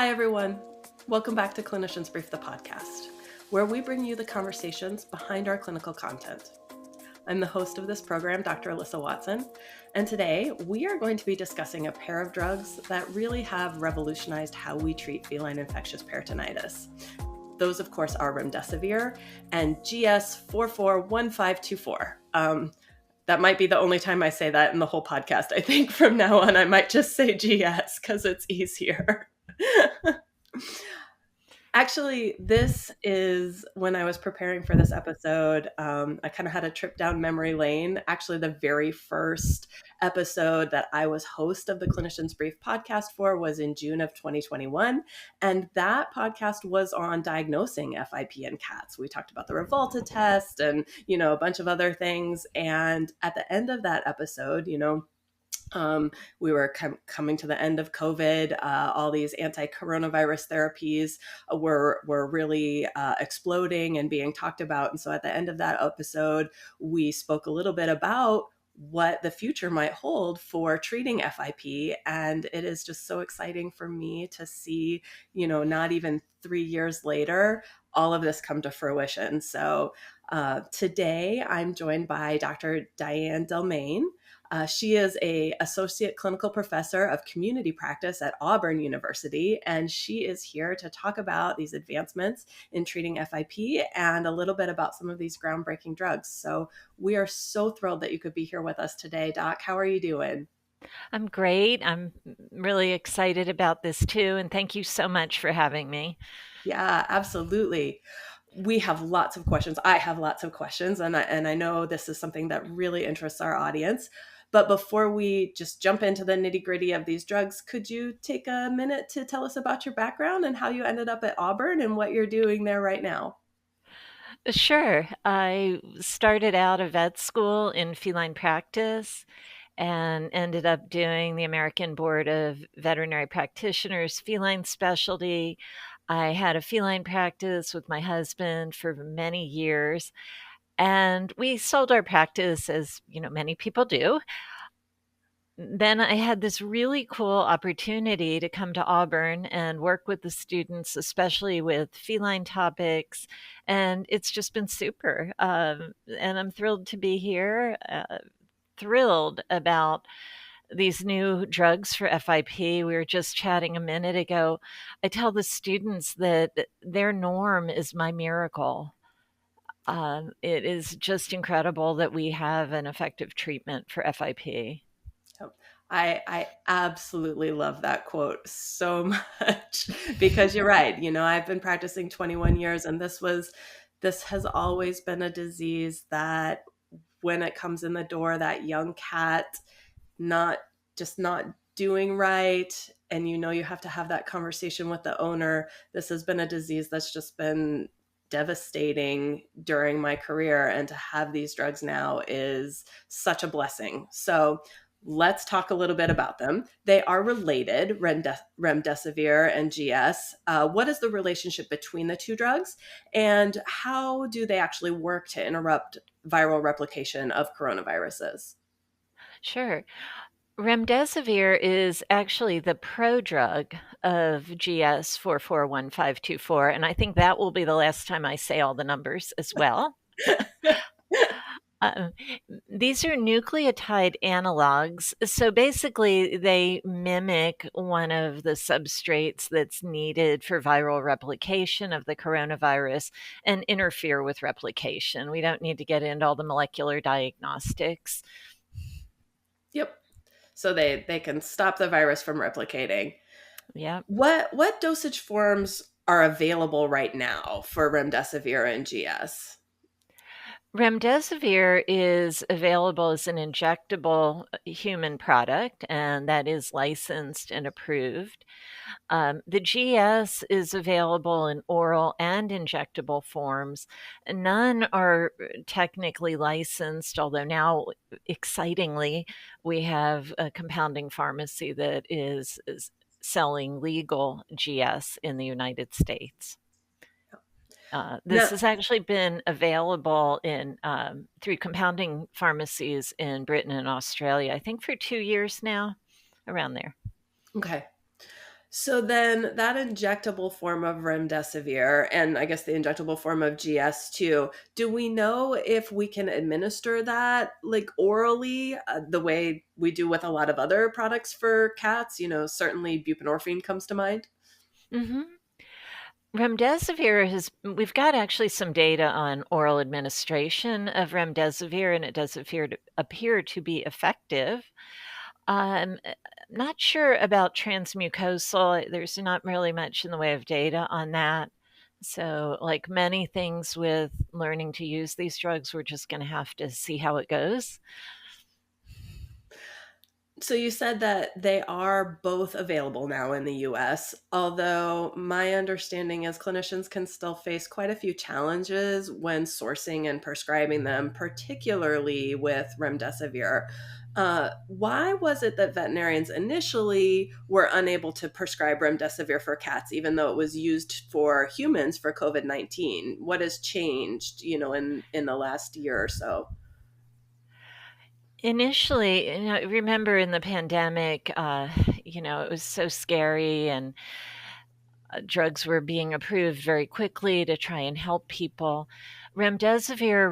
Hi, everyone. Welcome back to Clinician's Brief, the podcast, where we bring you the conversations behind our clinical content. I'm the host of this program, Dr. Alyssa Watson, and today we are going to be discussing a pair of drugs that really have revolutionized how we treat feline infectious peritonitis. Those, of course, are Remdesivir and GS-441524. That might be the only time I say that in the whole podcast. I think from now on, I might just say GS because it's easier. Actually, this is when I was preparing for this episode, I kind of had a trip down memory lane. Actually, the very first episode that I was host of the Clinician's Brief podcast for was in June of 2021. And that podcast was on diagnosing FIP in cats. We talked about the Revolta test and, a bunch of other things. And at the end of that episode, we were coming to the end of COVID. All these anti-coronavirus therapies were really exploding and being talked about. And so at the end of that episode, we spoke a little bit about what the future might hold for treating FIP. And it is just so exciting for me to see, not even 3 years later, all of this come to fruition. So today I'm joined by Dr. Diane Delmain. She is an associate clinical professor of community practice at Auburn University, and she is here to talk about these advancements in treating FIP and a little bit about some of these groundbreaking drugs. So we are so thrilled that you could be here with us today. Doc, how are you doing? I'm great. I'm really excited about this too, and thank you so much for having me. Yeah, absolutely. We have lots of questions. I have lots of questions, and I know this is something that really interests our audience. But before we just jump into the nitty-gritty of these drugs, could you take a minute to tell us about your background and how you ended up at Auburn and what you're doing there right now? Sure. I started out of vet school in feline practice and ended up doing the American Board of Veterinary Practitioners feline specialty. I had a feline practice with my husband for many years, and we sold our practice, as many people do. Then I had this really cool opportunity to come to Auburn and work with the students, especially with feline topics. And it's just been super. And I'm thrilled to be here, thrilled about these new drugs for FIP. We were just chatting a minute ago. I tell the students that their norm is my miracle. It is just incredible that we have an effective treatment for FIP. I absolutely love that quote so much because you're right. I've been practicing 21 years, and this has always been a disease that when it comes in the door, that young cat not doing right, and you have to have that conversation with the owner. This has been a disease that's just been devastating during my career, and to have these drugs now is such a blessing. So let's talk a little bit about them. They are related, Remdesivir and GS. What is the relationship between the two drugs, and how do they actually work to interrupt viral replication of coronaviruses? Sure. Remdesivir is actually the prodrug of GS-441524, and I think that will be the last time I say all the numbers as well. Uh, these are nucleotide analogs. So basically, they mimic one of the substrates that's needed for viral replication of the coronavirus and interfere with replication. We don't need to get into all the molecular diagnostics. Yep. So they can stop the virus from replicating. Yeah. What dosage forms are available right now for Remdesivir and GS? Remdesivir is available as an injectable human product, and that is licensed and approved. The GS is available in oral and injectable forms. None are technically licensed, although now, excitingly, we have a compounding pharmacy that is selling legal GS in the United States. This No. has actually been available in through compounding pharmacies in Britain and Australia, I think for 2 years now, around there. Okay. So then that injectable form of remdesivir, and I guess the injectable form of GS2, do we know if we can administer that like orally, the way we do with a lot of other products for cats? Certainly buprenorphine comes to mind. Mm-hmm. We've got actually some data on oral administration of remdesivir, and it does appear to be effective. Not sure about transmucosal. There's not really much in the way of data on that. So, like many things with learning to use these drugs, we're just going to have to see how it goes. So you said that they are both available now in the US, although my understanding is clinicians can still face quite a few challenges when sourcing and prescribing them, particularly with remdesivir. Why was it that veterinarians initially were unable to prescribe remdesivir for cats, even though it was used for humans for COVID-19? What has changed, in the last year or so? Initially, remember in the pandemic, it was so scary, and drugs were being approved very quickly to try and help people. Remdesivir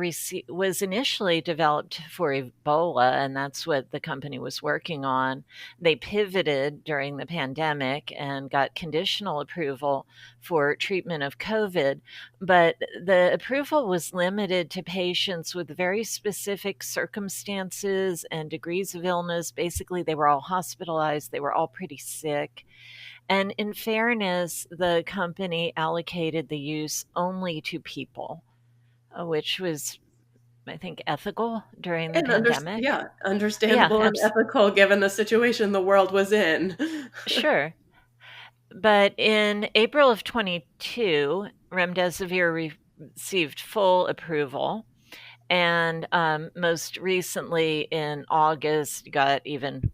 was initially developed for Ebola, and that's what the company was working on. They pivoted during the pandemic and got conditional approval for treatment of COVID, but the approval was limited to patients with very specific circumstances and degrees of illness. Basically, they were all hospitalized, they were all pretty sick. And in fairness, the company allocated the use only to people, which was, I think, ethical during the And pandemic. yeah, Yeah, understandable and ethical given the situation the world was in. sure. But in April of 22, remdesivir received full approval. And most recently in August, got even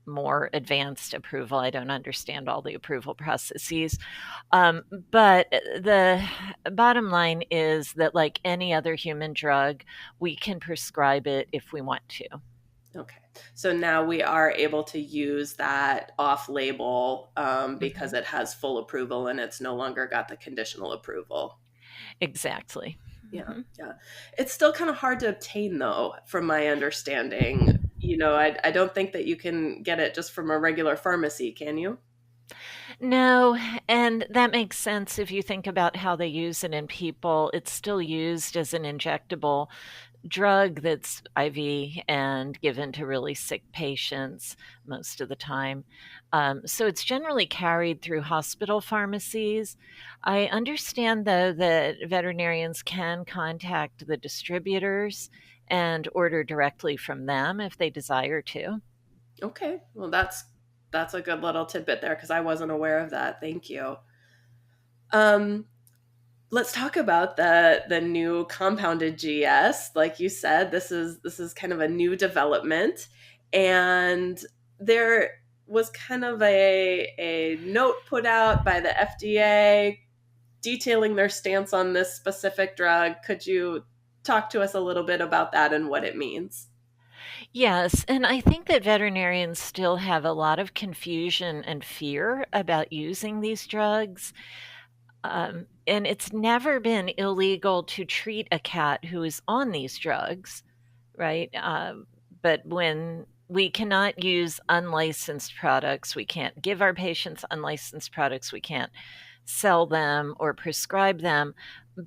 more advanced approval. I don't understand all the approval processes. But the bottom line is that, like any other human drug, we can prescribe it if we want to. Okay. So now we are able to use that off label because Mhm. it has full approval and it's no longer got the conditional approval. Exactly. Yeah. Mhm. Yeah. It's still kind of hard to obtain, though, from my understanding. I don't think that you can get it just from a regular pharmacy, can you? No, and that makes sense if you think about how they use it in people. It's still used as an injectable drug that's IV and given to really sick patients most of the time. So it's generally carried through hospital pharmacies. I understand, though, that veterinarians can contact the distributors and order directly from them if they desire to. Okay. Well, that's a good little tidbit there because I wasn't aware of that. Thank you. Um, let's talk about the new compounded GS. Like you said, this is kind of a new development, and there was kind of a note put out by the FDA detailing their stance on this specific drug. Could you talk to us a little bit about that and what it means? Yes, and I think that veterinarians still have a lot of confusion and fear about using these drugs. And it's never been illegal to treat a cat who is on these drugs, right? But when we cannot use unlicensed products, we can't give our patients unlicensed products, we can't sell them or prescribe them,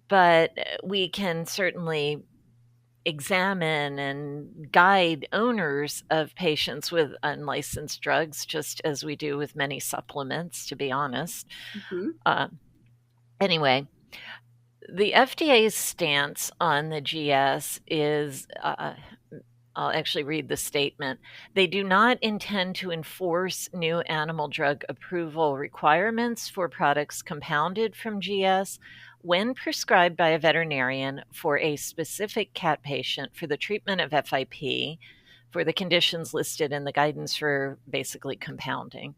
but we can certainly examine and guide owners of patients with unlicensed drugs, just as we do with many supplements, to be honest. Hmm. Uh, anyway, the FDA's stance on the GS is I'll actually read the statement. They do not intend to enforce new animal drug approval requirements for products compounded from GS when prescribed by a veterinarian for a specific cat patient for the treatment of FIP for the conditions listed in the guidance for basically compounding.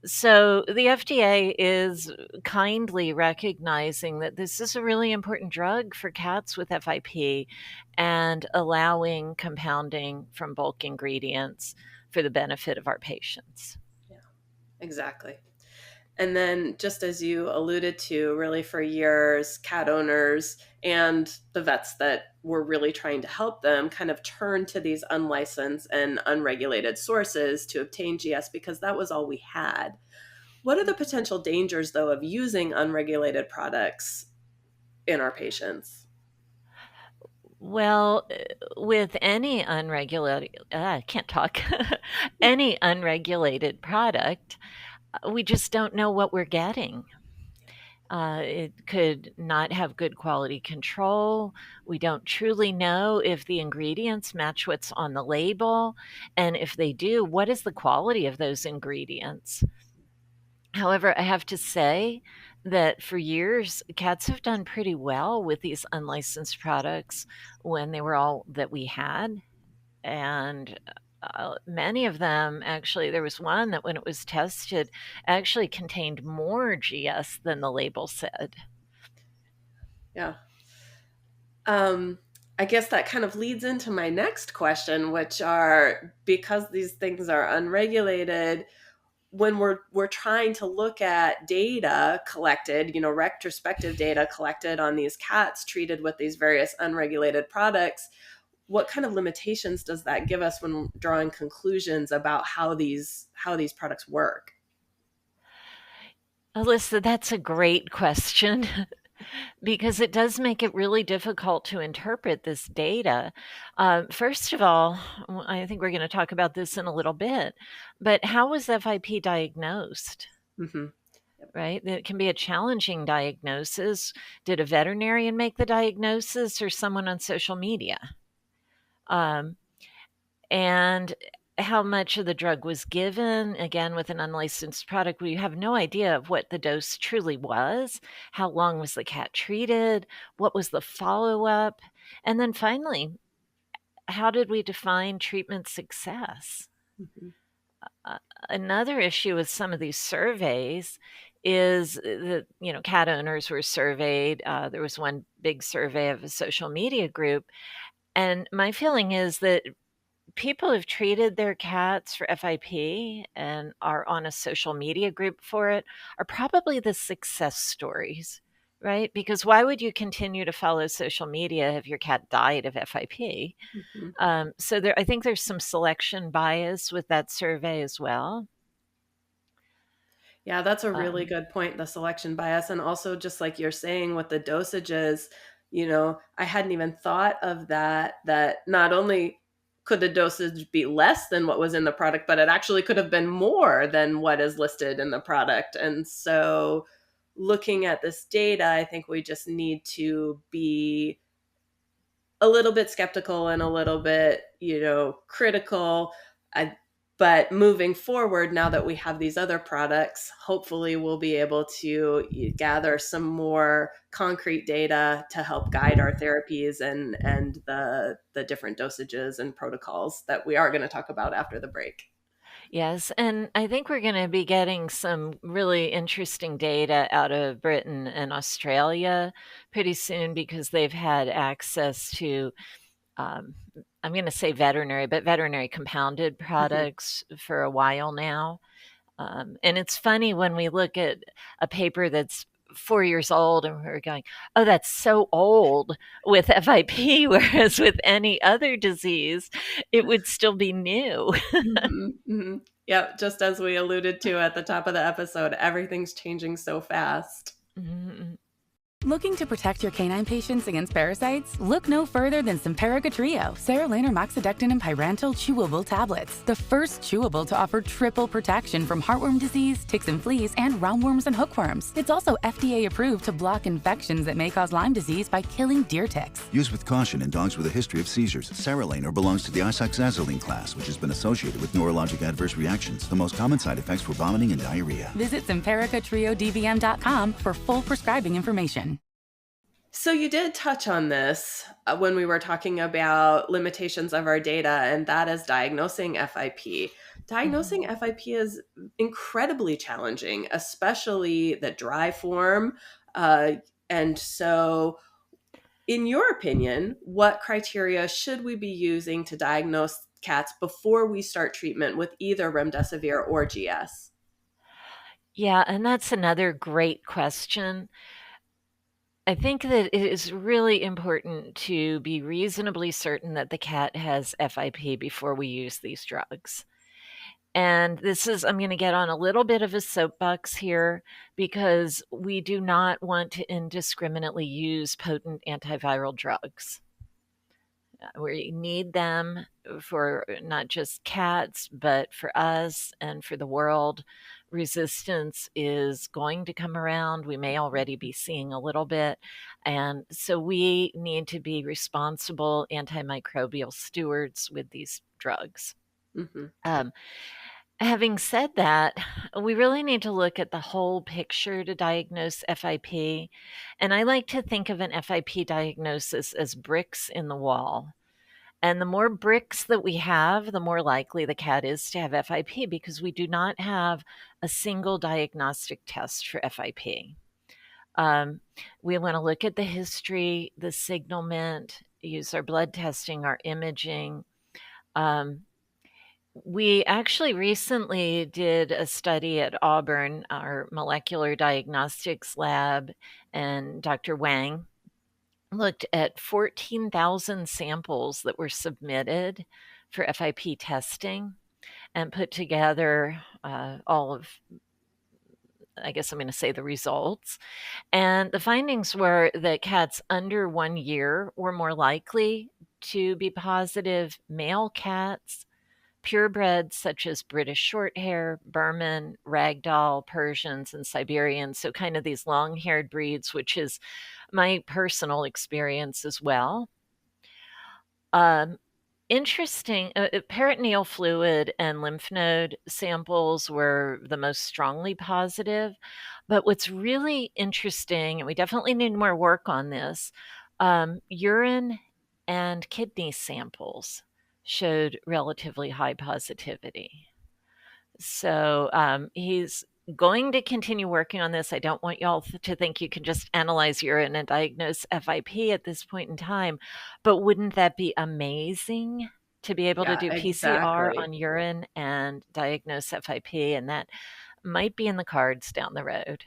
So the FDA is kindly recognizing that this is a really important drug for cats with FIP and allowing compounding from bulk ingredients for the benefit of our patients. Yeah, exactly. And then, just as you alluded to, really for years, cat owners and the vets that were really trying to help them kind of turned to these unlicensed and unregulated sources to obtain GS because that was all we had. What are the potential dangers, though, of using unregulated products in our patients? Well, with any unregulated, I can't talk, any unregulated product, we just don't know what we're getting. It could not have good quality control. We don't truly know if the ingredients match what's on the label. And if they do, what is the quality of those ingredients? However, I have to say that for years, cats have done pretty well with these unlicensed products when they were all that we had. And many of them, actually, there was one that when it was tested, actually contained more GS than the label said. Yeah. I guess that kind of leads into my next question, which are, because these things are unregulated, when we're trying to look at data collected, retrospective data collected on these cats treated with these various unregulated products, what kind of limitations does that give us when drawing conclusions about how these products work? Alyssa, that's a great question because it does make it really difficult to interpret this data. First of all, I think we're going to talk about this in a little bit, but how was FIP diagnosed? Mm-hmm. Right? It can be a challenging diagnosis. Did a veterinarian make the diagnosis or someone on social media? Um, and how much of the drug was given. Again, with an unlicensed product, we have no idea of what the dose truly was. How long was the cat treated? What was the follow up? And then finally, how did we define treatment success? Mm-hmm. Another issue with some of these surveys is that cat owners were surveyed. There was one big survey of a social media group, and my feeling is that people who've treated their cats for FIP and are on a social media group for it are probably the success stories, right? Because why would you continue to follow social media if your cat died of FIP? Mm-hmm. So I think there's some selection bias with that survey as well. Yeah, that's a really Um, good point, the selection bias. And also, just like you're saying with the dosages, I hadn't even thought of that not only could the dosage be less than what was in the product, but it actually could have been more than what is listed in the product. And so, looking at this data, I think we just need to be a little bit skeptical and a little bit, critical. I, but moving forward, now that we have these other products, hopefully we'll be able to gather some more concrete data to help guide our therapies and the different dosages and protocols that we are going to talk about after the break. Yes, and I think we're going to be getting some really interesting data out of Britain and Australia pretty soon because they've had access to, um, I'm going to say veterinary, but veterinary compounded Mhm. products for a while now. And it's funny when we look at a paper that's 4 years old and we're going, oh, that's so old with FIP, whereas with any other disease, it would still be new. Mhm, mhm. Yep, just as we alluded to at the top of the episode, everything's changing so fast. Mhm. Looking to protect your canine patients against parasites? Look no further than Simparica Trio, Serolaner Moxidectin and Pyrantel chewable tablets. The first chewable to offer triple protection from heartworm disease, ticks and fleas, and roundworms and hookworms. It's also FDA approved to block infections that may cause Lyme disease by killing deer ticks. Use with caution in dogs with a history of seizures. Serolaner belongs to the isoxazoline class, which has been associated with neurologic adverse reactions. The most common side effects were vomiting and diarrhea. Visit SimparicaTrioDVM.com for full prescribing information. So you did touch on this when we were talking about limitations of our data, and that is diagnosing FIP. Diagnosing Mhm. FIP is incredibly challenging, especially the dry form. And so, in your opinion, what criteria should we be using to diagnose cats before we start treatment with either remdesivir or GS? Yeah, and that's another great question. I think that it is really important to be reasonably certain that the cat has FIP before we use these drugs. And I'm going to get on a little bit of a soapbox here because we do not want to indiscriminately use potent antiviral drugs. We need them for not just cats, but for us and for the world. Resistance is going to come around. We may already be seeing a little bit. And so we need to be responsible antimicrobial stewards with these drugs. Mm-hmm. Having said that, we really need to look at the whole picture to diagnose FIP. And I like to think of an FIP diagnosis as bricks in the wall. And the more bricks that we have, the more likely the cat is to have FIP because we do not have a single diagnostic test for FIP. We want to look at the history, the signalment, use our blood testing, our imaging. We actually recently did a study at Auburn, our molecular diagnostics lab, and Dr. Wang looked at 14,000 samples that were submitted for FIP testing and put together all of, I guess I'm going to say, the results. And the findings were that cats under 1 year were more likely to be positive. Male cats, purebreds such as British Shorthair, Burman, Ragdoll, Persians, and Siberians, so kind of these long-haired breeds, which is my personal experience as well. Interesting, peritoneal fluid and lymph node samples were the most strongly positive. But what's really interesting, and we definitely need more work on this, urine and kidney samples showed relatively high positivity. So he's going to continue working on this. I don't want y'all to think you can just analyze urine and diagnose FIP at this point in time, but wouldn't that be amazing to be able to do PCR on urine and diagnose FIP? And that might be in the cards down the road.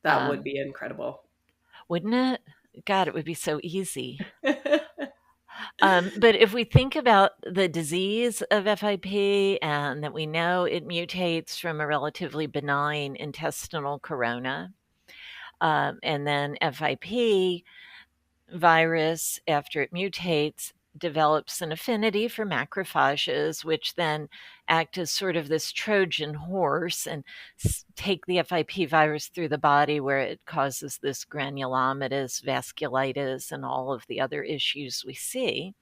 That would be incredible. Wouldn't it? God, it would be so easy. But if we think about the disease of FIP and that we know it mutates from a relatively benign intestinal corona, and then FIP virus, after it mutates, develops an affinity for macrophages, which then act as sort of this Trojan horse and take the FIP virus through the body where it causes this granulomatous vasculitis and all of the other issues we see.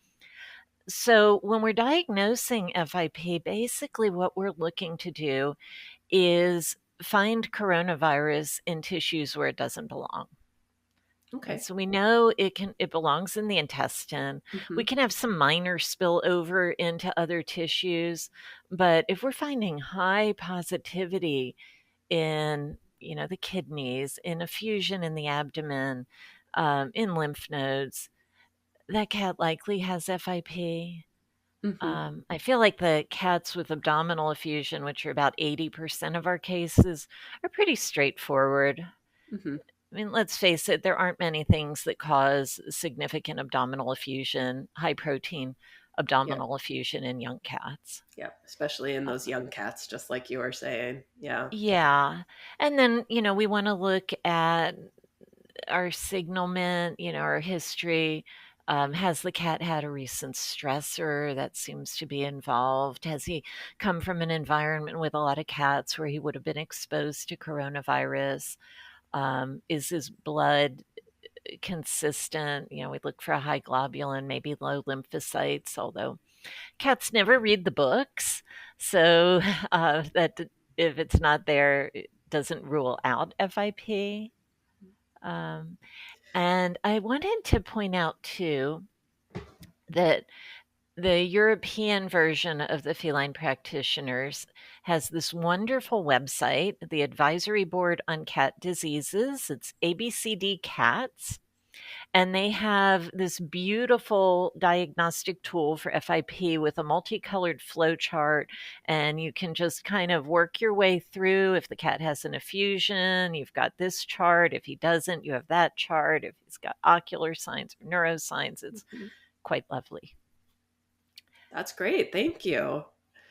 So when we're diagnosing FIP, basically what we're looking to do is find coronavirus in tissues where it doesn't belong. Okay. So we know it belongs in the intestine. Mm-hmm. We can have some minor spillover into other tissues, but if we're finding high positivity in, the kidneys, in effusion in the abdomen, in lymph nodes, that cat likely has FIP. Mm-hmm. I feel like the cats with abdominal effusion, which are about 80% of our cases, are pretty straightforward. Mm-hmm. I mean, let's face it, there aren't many things that cause significant abdominal effusion, high protein abdominal effusion in young cats. Yeah, especially in those young cats, just like you were saying. Yeah. Yeah. And then, we want to look at our signalment, our history. Has the cat had a recent stressor that seems to be involved? Has he come from an environment with a lot of cats where he would have been exposed to coronavirus? Is his blood consistent? We look for a high globulin, maybe low lymphocytes, although cats never read the books. So that if it's not there, it doesn't rule out FIP. And I wanted to point out, too, that the European version of the Feline Practitioners has this wonderful website, the Advisory Board on Cat Diseases. It's ABCD Cats. And they have this beautiful diagnostic tool for FIP with a multicolored flow chart. And you can just kind of work your way through. If the cat has an effusion, you've got this chart. If he doesn't, you have that chart. If he's got ocular signs or neuroscience, it's quite lovely. That's great. Thank you.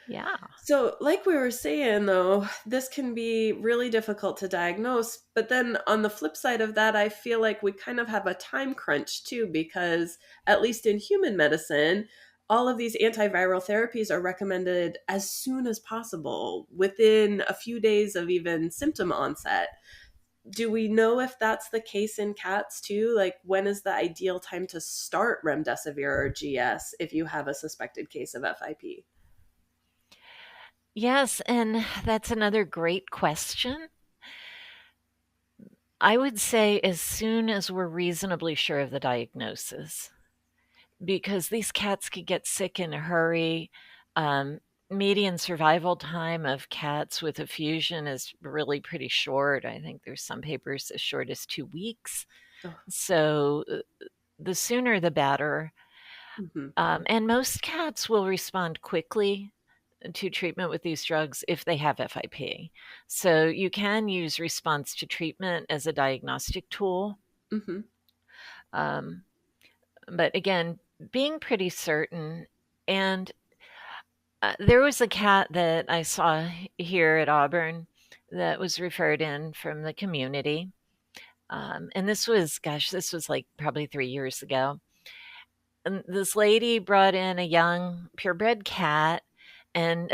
Yeah. So, like we were saying, though, this can be really difficult to diagnose. But then on the flip side of that, I feel like we kind of have a time crunch too, because at least in human medicine, all of these antiviral therapies are recommended as soon as possible, within a few days of even symptom onset. Do we know if that's the case in cats too? Like, when is the ideal time to start remdesivir or GS if you have a suspected case of FIP? Yes, and that's another great question. I would say as soon as we're reasonably sure of the diagnosis, because these cats could get sick in a hurry. Median survival time of cats with effusion is really pretty short. I think there's some papers as short as 2 weeks. Oh. So the sooner the better. And most cats will respond quickly to treatment with these drugs if they have FIP. So you can use response to treatment as a diagnostic tool. But again, being pretty certain. And there was a cat that I saw here at Auburn that was referred in from the community. And this was like probably 3 years ago. And this lady brought in a young purebred cat and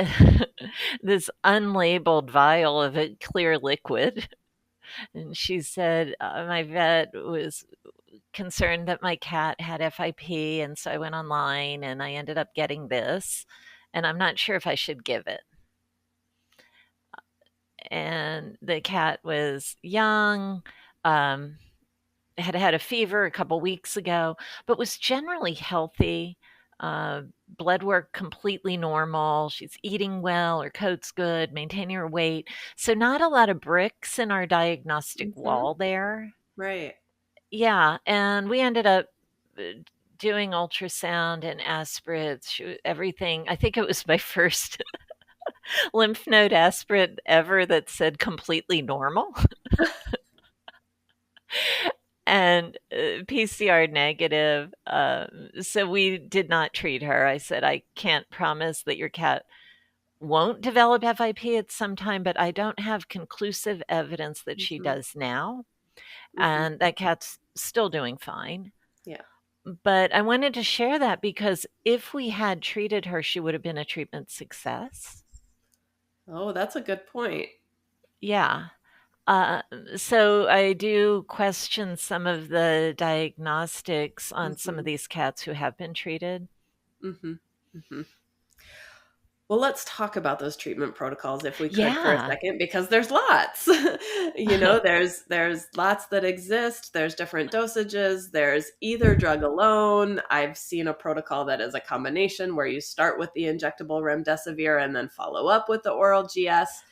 this unlabeled vial of a clear liquid. And she said, my vet was concerned that my cat had FIP. And so I went online and I ended up getting this. And I'm not sure if I should give it. And the cat was young, had a fever a couple weeks ago, but was generally healthy. Blood work completely normal. She's eating well, her coat's good, maintaining her weight. So not a lot of bricks in our diagnostic wall there. Right. Yeah, and we ended up doing ultrasound and aspirates, everything. I think it was my first lymph node aspirate ever that said completely normal. And PCR negative. So we did not treat her. I said, I can't promise that your cat won't develop FIP at some time, but I don't have conclusive evidence that she does now. And that cat's still doing fine. Yeah. But I wanted to share that because if we had treated her, she would have been a treatment success. Oh, that's a good point. Yeah. So I do question some of the diagnostics on some of these cats who have been treated. Well, let's talk about those treatment protocols if we could for a Yeah. second, because there's lots. There's lots that exist. There's different dosages. There's either drug alone. I've seen a protocol that is a combination where you start with the injectable remdesivir and then follow up with the oral GS.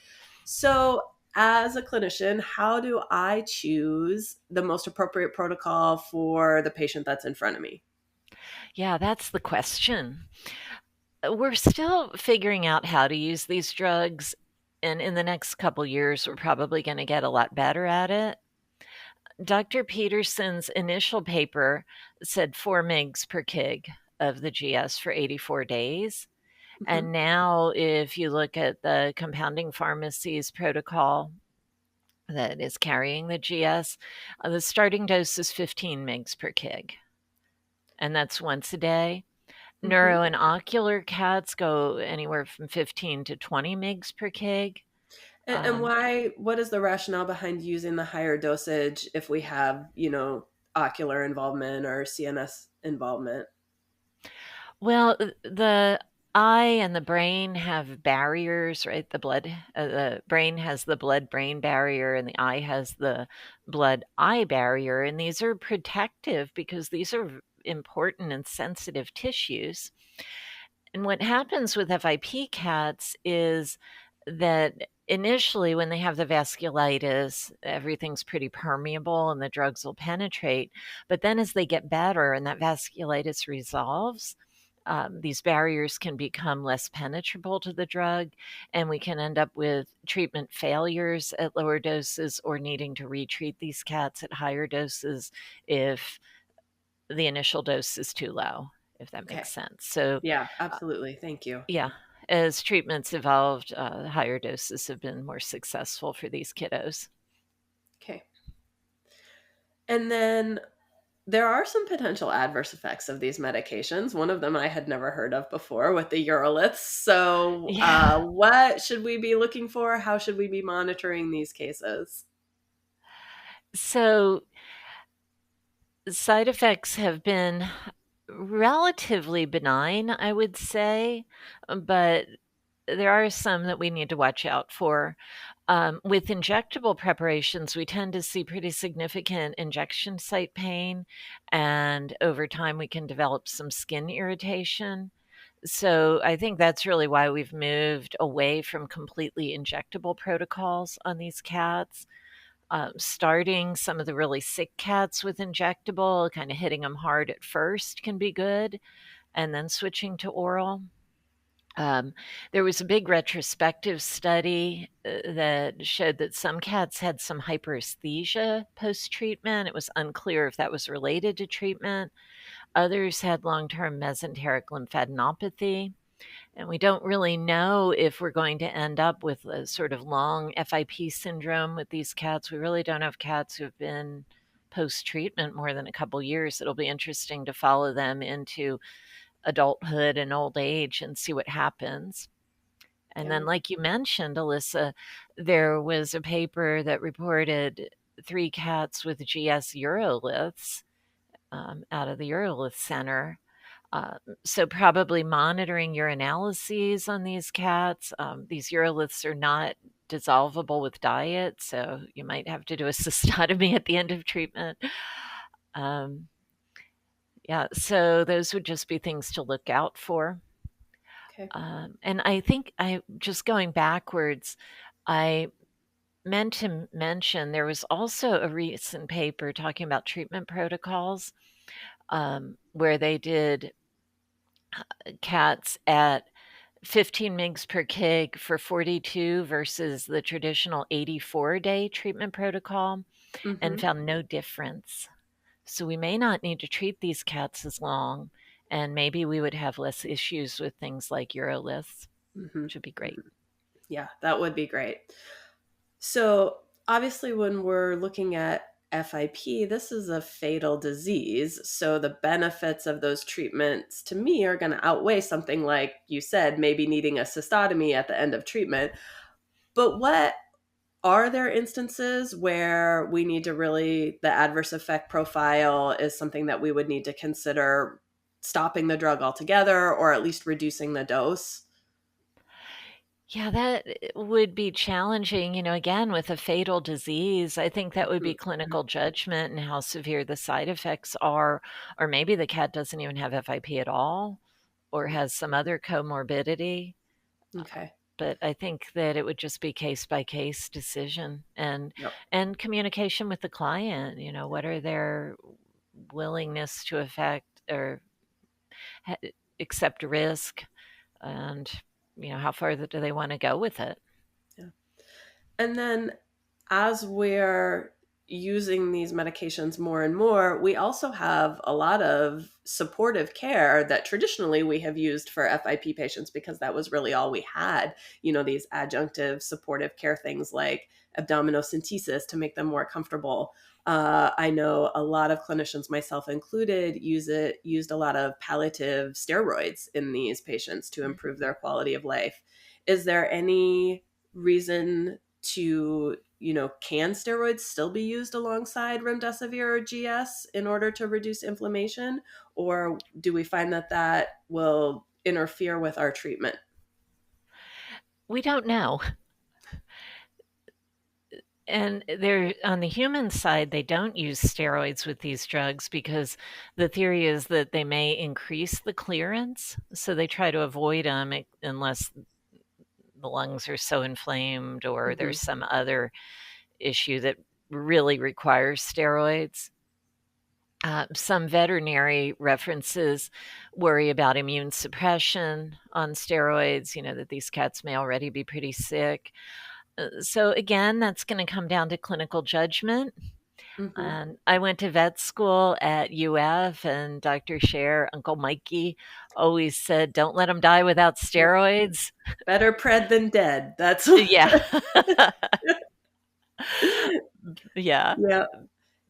So as a clinician, how do I choose the most appropriate protocol for the patient that's in front of me? Yeah, that's the question. We're still figuring out how to use these drugs, and in the next couple years, we're probably going to get a lot better at it. Dr. Peterson's initial paper said 4 mg per kg of the GS for 84 days. And now if you look at the compounding pharmacy's protocol that is carrying the GS, the starting dose is 15 mg per kg. And that's once a day. Neuro and ocular cats go anywhere from 15 to 20 mg per kg. And what is the rationale behind using the higher dosage if we have, ocular involvement or CNS involvement? Well, the eye and the brain have barriers, right? The brain has the blood-brain barrier and the eye has the blood-eye barrier. And these are protective because these are important and sensitive tissues. And what happens with FIP cats is that initially, when they have the vasculitis, everything's pretty permeable and the drugs will penetrate. But then as they get better and that vasculitis resolves, these barriers can become less penetrable to the drug, and we can end up with treatment failures at lower doses or needing to retreat these cats at higher doses if the initial dose is too low, if that makes sense. So, yeah, absolutely. Thank you. yeah, as treatments evolved, higher doses have been more successful for these kiddos. Okay. And then there are some potential adverse effects of these medications. One of them I had never heard of before with the uroliths. So, Yeah. what should we be looking for? How should we be monitoring these cases? So, side effects have been relatively benign, I would say, but there are some that we need to watch out for. With injectable preparations, we tend to see pretty significant injection site pain, and over time, we can develop some skin irritation. So I think that's really why we've moved away from completely injectable protocols on these cats. Starting some of the really sick cats with injectable, kind of hitting them hard at first can be good, and then switching to oral. There was a big retrospective study that showed that some cats had some hyperesthesia post treatment. It was unclear if that was related to treatment. Others had long term mesenteric lymphadenopathy. And we don't really know if we're going to end up with a sort of long FIP syndrome with these cats. We really don't have cats who've been post treatment more than a couple years. It'll be interesting to follow them into adulthood and old age and see what happens. And then, like you mentioned, Alyssa, there was a paper that reported 3 cats with GS uroliths out of the Urolith Center. So probably monitoring urinalyses on these cats. These uroliths are not dissolvable with diet, so you might have to do a cystotomy at the end of treatment. Yeah, so those would just be things to look out for. Okay. And I think just going backwards, I meant to mention there was also a recent paper talking about treatment protocols where they did cats at 15 mg per kg for 42 versus the traditional 84-day treatment protocol and found no difference. So we may not need to treat these cats as long, and maybe we would have less issues with things like uroliths, which would be great. Yeah, that would be great. So obviously when we're looking at FIP, this is a fatal disease. So the benefits of those treatments to me are going to outweigh something like you said, maybe needing a cystotomy at the end of treatment. But are there instances where we need to really, the adverse effect profile is something that we would need to consider stopping the drug altogether or at least reducing the dose? Yeah, that would be challenging. Again, with a fatal disease, I think that would be clinical judgment and how severe the side effects are. Or maybe the cat doesn't even have FIP at all or has some other comorbidity. Okay. But I think that it would just be case by case decision and communication with the client. What are their willingness to affect or accept risk, and how far do they want to go with it? Yeah. And then as we're using these medications more and more, we also have a lot of supportive care that traditionally we have used for FIP patients because that was really all we had. These adjunctive supportive care things like abdominocentesis to make them more comfortable. I know a lot of clinicians, myself included, used a lot of palliative steroids in these patients to improve their quality of life. Is there any reason to, can steroids still be used alongside remdesivir or GS in order to reduce inflammation? Or do we find that will interfere with our treatment? We don't know. And on the human side, they don't use steroids with these drugs because the theory is that they may increase the clearance. So they try to avoid them unless the lungs are so inflamed, or Mm-hmm. there's some other issue that really requires steroids. Some veterinary references worry about immune suppression on steroids, that these cats may already be pretty sick. So again, that's going to come down to clinical judgment. Mm-hmm. And I went to vet school at UF, and Dr. Scher, Uncle Mikey, always said, don't let them die without steroids. Better pred than dead. That's Yeah. Yeah. yeah.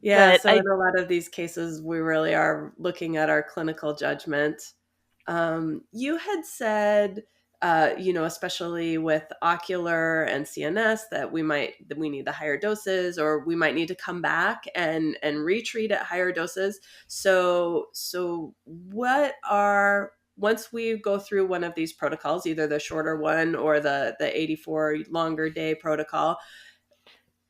Yeah, But so in a lot of these cases, we really are looking at our clinical judgment. You had said, especially with ocular and CNS, that we need the higher doses, or we might need to come back and retreat at higher doses. So once we go through one of these protocols, either the shorter one or the 84 longer day protocol,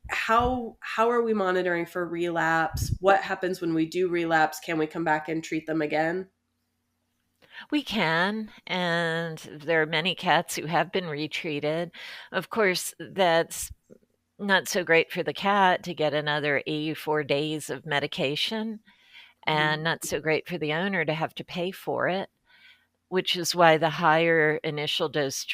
how are we monitoring for relapse? What happens when we do relapse? Can we come back and treat them again? we can, and there are many cats who have been retreated. Of course, that's not so great for the cat to get another 84 days of medication, and not so great for the owner to have to pay for it, which is why the higher initial dose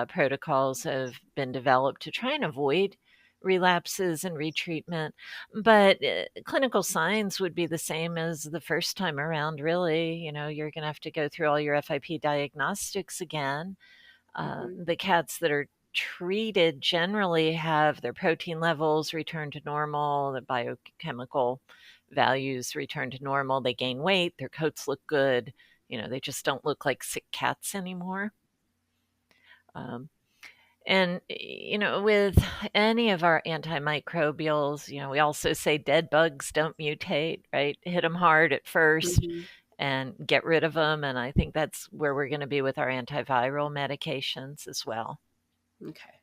protocols have been developed to try and avoid relapses and retreatment. But clinical signs would be the same as the first time around, really. You're going to have to go through all your FIP diagnostics again. The cats that are treated generally have their protein levels return to normal, the biochemical values return to normal, they gain weight, their coats look good. They just don't look like sick cats anymore. And, with any of our antimicrobials, we also say dead bugs don't mutate, right? Hit them hard at first and get rid of them. And I think that's where we're going to be with our antiviral medications as well. Okay.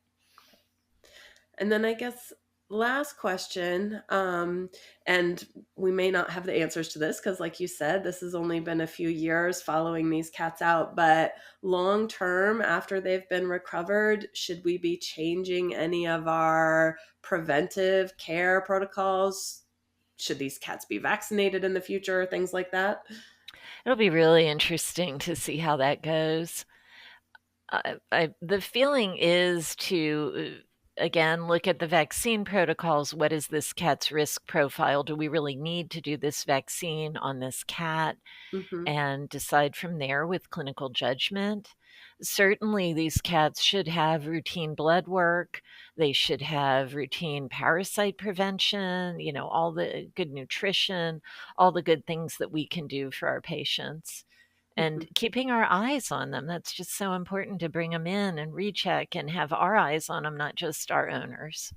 And then I guess last question, and we may not have the answers to this because, like you said, this has only been a few years following these cats out, but long term, after they've been recovered, should we be changing any of our preventive care protocols? Should these cats be vaccinated in the future? Things like that? It'll be really interesting to see how that goes. The feeling is to, again, look at the vaccine protocols. What is this cat's risk profile? Do we really need to do this vaccine on this cat? And decide from there with clinical judgment. Certainly, these cats should have routine blood work. They should have routine parasite prevention, all the good nutrition, all the good things that we can do for our patients. And keeping our eyes on them. That's just so important, to bring them in and recheck and have our eyes on them, not just our owners.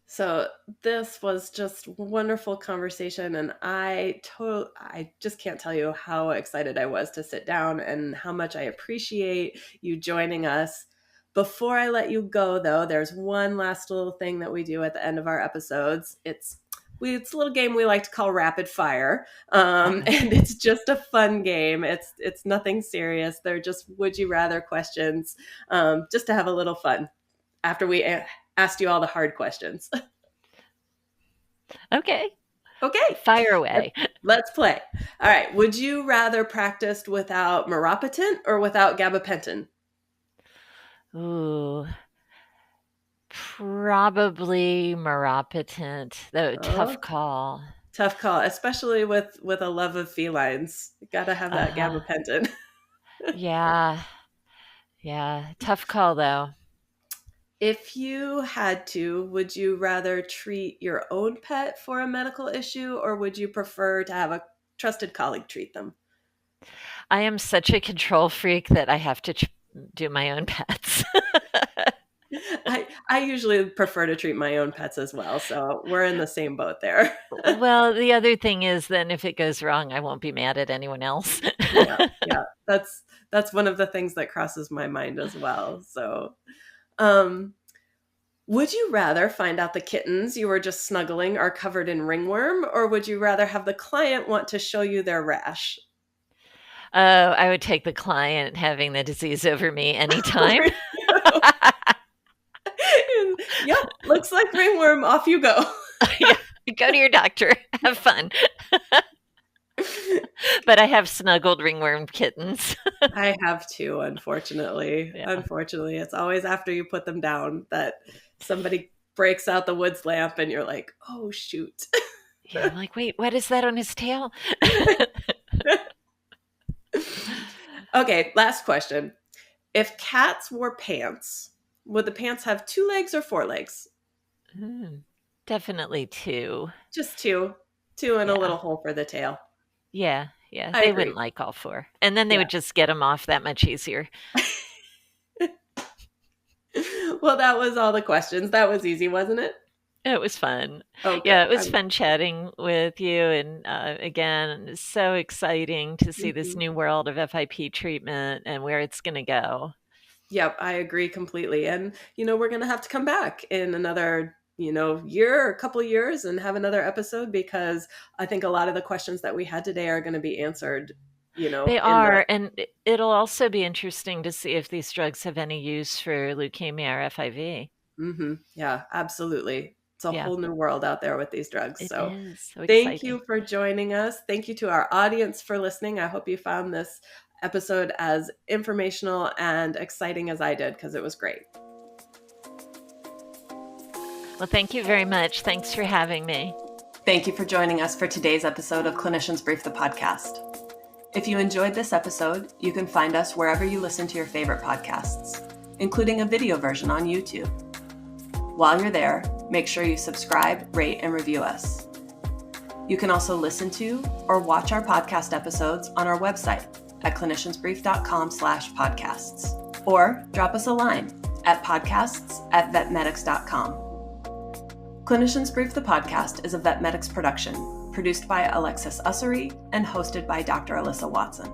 So this was just wonderful conversation, and I just can't tell you how excited I was to sit down and how much I appreciate you joining us. Before I let you go, though, there's one last little thing that we do at the end of our episodes. It's a little game we like to call rapid fire, and it's just a fun game. It's nothing serious. They're just would you rather questions, just to have a little fun after we asked you all the hard questions. Okay. Fire away. Let's play. All right. Would you rather practiced without meropenem or without gabapentin? Ooh, probably meropenem, though. Tough call. Tough call, especially with a love of felines. You got to have that gabapentin. Yeah. Tough call, though. If you had to, would you rather treat your own pet for a medical issue, or would you prefer to have a trusted colleague treat them? I am such a control freak that I have to do my own pets. I usually prefer to treat my own pets as well, so we're in the same boat there. Well, the other thing is then if it goes wrong, I won't be mad at anyone else. Yeah. That's one of the things that crosses my mind as well. So, would you rather find out the kittens you were just snuggling are covered in ringworm, or would you rather have the client want to show you their rash? Oh, I would take the client having the disease over me anytime. Yep, looks like ringworm. Off you go. Yeah, go to your doctor. Have fun. But I have snuggled ringworm kittens. I have too, unfortunately. Yeah. Unfortunately, it's always after you put them down that somebody breaks out the woods lamp and you're like, oh, shoot. Yeah, I'm like, wait, what is that on his tail? Okay, last question. If cats wore pants, would the pants have 2 legs or 4 legs? Definitely 2. Just 2. 2 and a little hole for the tail. Yeah. I They agree. wouldn't like all 4. And then they would just get them off that much easier. Well, that was all the questions. That was easy, wasn't it? It was fun. Okay. Yeah, it was fun chatting with you. And again, it's so exciting to see this new world of FIP treatment and where it's going to go. Yep, I agree completely. And, we're going to have to come back in another, year or a couple of years and have another episode, because I think a lot of the questions that we had today are going to be answered, They are. And it'll also be interesting to see if these drugs have any use for leukemia or FIV. Mm-hmm. Yeah, absolutely. It's a whole new world out there with these drugs. It So is so thank exciting. you for joining us. Thank you to our audience for listening. I hope you found this episode as informational and exciting as I did, because it was great. Well, thank you very much. Thanks for having me. Thank you for joining us for today's episode of Clinicians Brief the Podcast. If you enjoyed this episode, you can find us wherever you listen to your favorite podcasts, including a video version on YouTube. While you're there, make sure you subscribe, rate, and review us. You can also listen to or watch our podcast episodes on our website at cliniciansbrief.com/podcasts, or drop us a line at podcasts@vetmedics.com. Clinicians Brief the Podcast is a VetMedics production, produced by Alexis Ussery and hosted by Dr. Alyssa Watson.